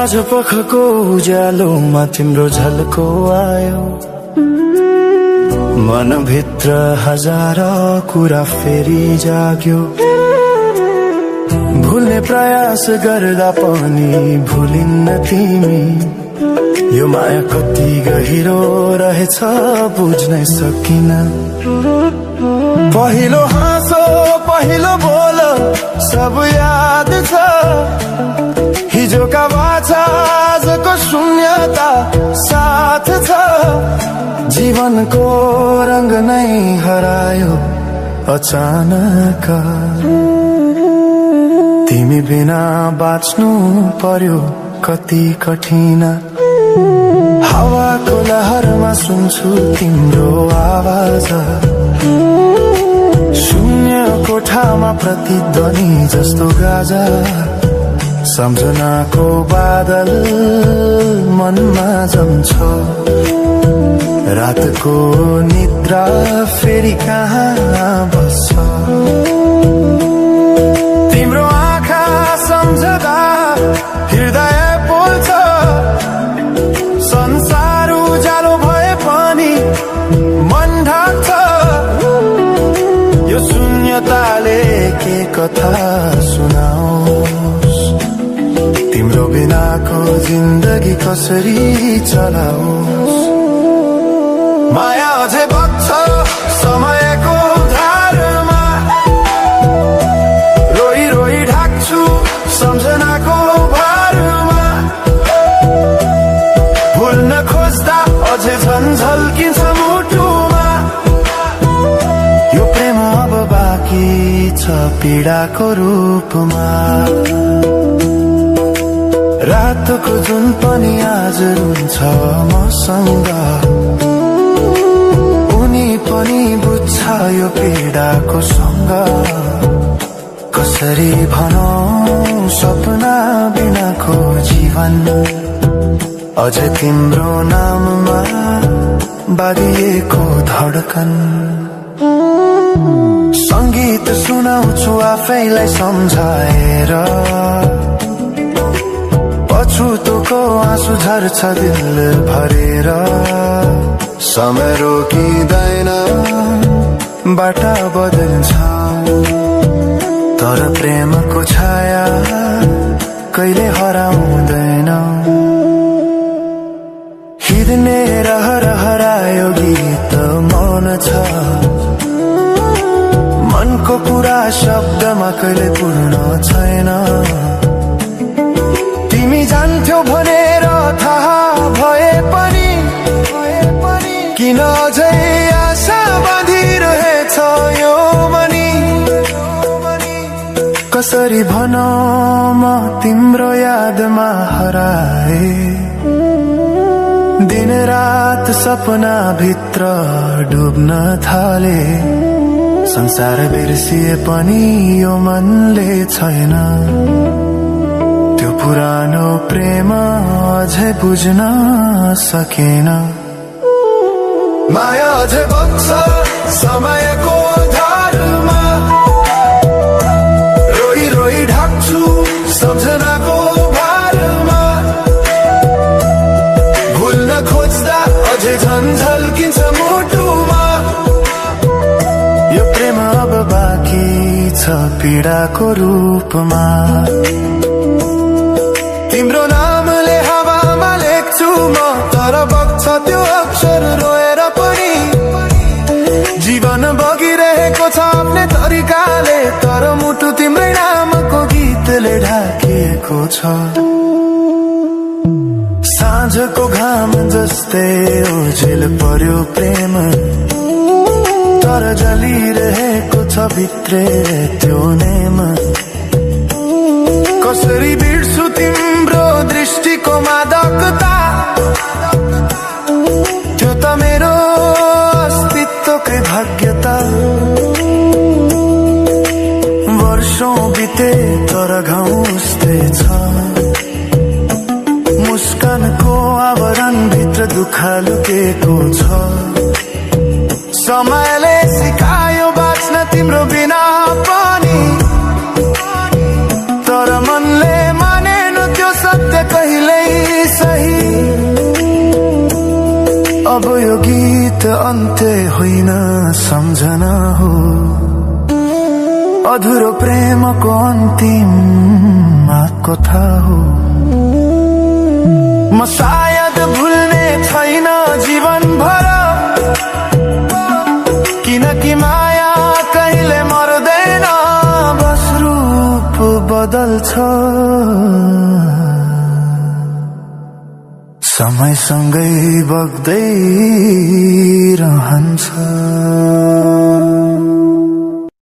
साँझ पखको उज्यालोमा तिम्रो झल्को आयो, मनभित्र हजार कुरा फेरि जाग्यो। भुल्ने प्रयास गर्दा पनि भुलिन्न तिमी, यो माया कति गहिरो रहेछ बुझ्नै सकिन। पहिलो हाँसो पहिलो बोल सब याद छ, हिजोका बाछा आजको शून्यता साथ छ। जीवनको रंग नै हरायो अचानक, तिमी बिना बाँच्नु पर्यो कति कठिन। हावाको लहरमा सुन्छु तिम्रो आवाज, शून्य कोठामा प्रतिध्वनि जस्तो गाजा। सम्झनाको बादल मनमा जम्छ, रातको निद्रा फेरि कहाँ बस्छ। तिम्रो आँखा सम्झदा हृदय पोल्छ, संसार उज्यालो भए पनि मन ढाक्छ। यो शून्यताले के कथा सुनाओस्, तिम्रो बिनाको जिन्दगी कसरी चलाओस्। माया अझै बग्छ समयको धारमा, रोई रोई ढाक्छु सम्झनाको भारमा। भुल्न खोज्दा अझै झल्किन्छ मुटुमा, यो प्रेम अब बाँकी छ पीडाको रूपमा। रातको जुन पनि आज रुन्छ मसँग, उनी पनि बुझ्छ यो पीडाको सँग। कसरी भनौं सपना बिनाको जीवन, अझ तिम्रो नाममा बाँधिएको धड्कन। संगीत सुनाउँछु आफैलाई सम्झाएर, पछुतोको आँसु झर्छ दिल भरेर। समय रोकिँदैन बाटा बदल्छ, तर प्रेमको छाया कहिले हराउँदैन। हिँड्ने रहर हरायो गीत मौन छ, मनको कुरा शब्दमा कहिले पूर्ण छैन। तिमी जान्थ्यौ भनेर थाहा भए पनि किन अझै आशा बाँधिरहेछ यो मनी। कसरी भनौं म तिम्रो यादमा हराए, दिन रात सपना भित्र डुब्न थाले। संसार बिर्सिए पनि यो मनले छैन, त्यो पुरानो प्रेम अझै बुझ्न सकेन। माया अझै बग्छ समयको धारमा, रोई रोई ढाक्छु सम्झनाको भारमा। भुल्न खोज्दा अझै झल्किन्छ मुटुमा, यो प्रेम अब बाँकी छ पीडाको रूपमा। तिम्रो नामले हावामा लेख्छु म, तर बग्छ त्यो अक्षर रोएर पनि। जीवन बगिरहेको छ आफ्नै तरिकाले, तर मुटु तिम्रै नामको गीतले ढाकिएको छ। साँझको घाम जस्तै ओझेल पर्यो प्रेम, तर जलिरहेको छ भित्रै त्यो नेम। कसरी बिर्छु तिम्रो दृष्टिको मादकता, त्यो त मेरो अस्तित्वकै भाग्यता। वर्षौं बिते तर घाउ उस्तै छ, मुस्कानको आवरण भित्र दुःख लुकेको छ। समयले सिकायो बाँच्न तिम्रो बिना पनि, तर मनले मानेन त्यो सत्य कहिल्यै अन्त्य होइन सम्झना हो, अधुरो प्रेमको अन्तिम कथा हो। म सायद भुल्ने छैन जीवन भर, किनकि माया कहिले मर्दैन, बस रूप बदल्छ, समयसँगै बग्दै रहन्छ।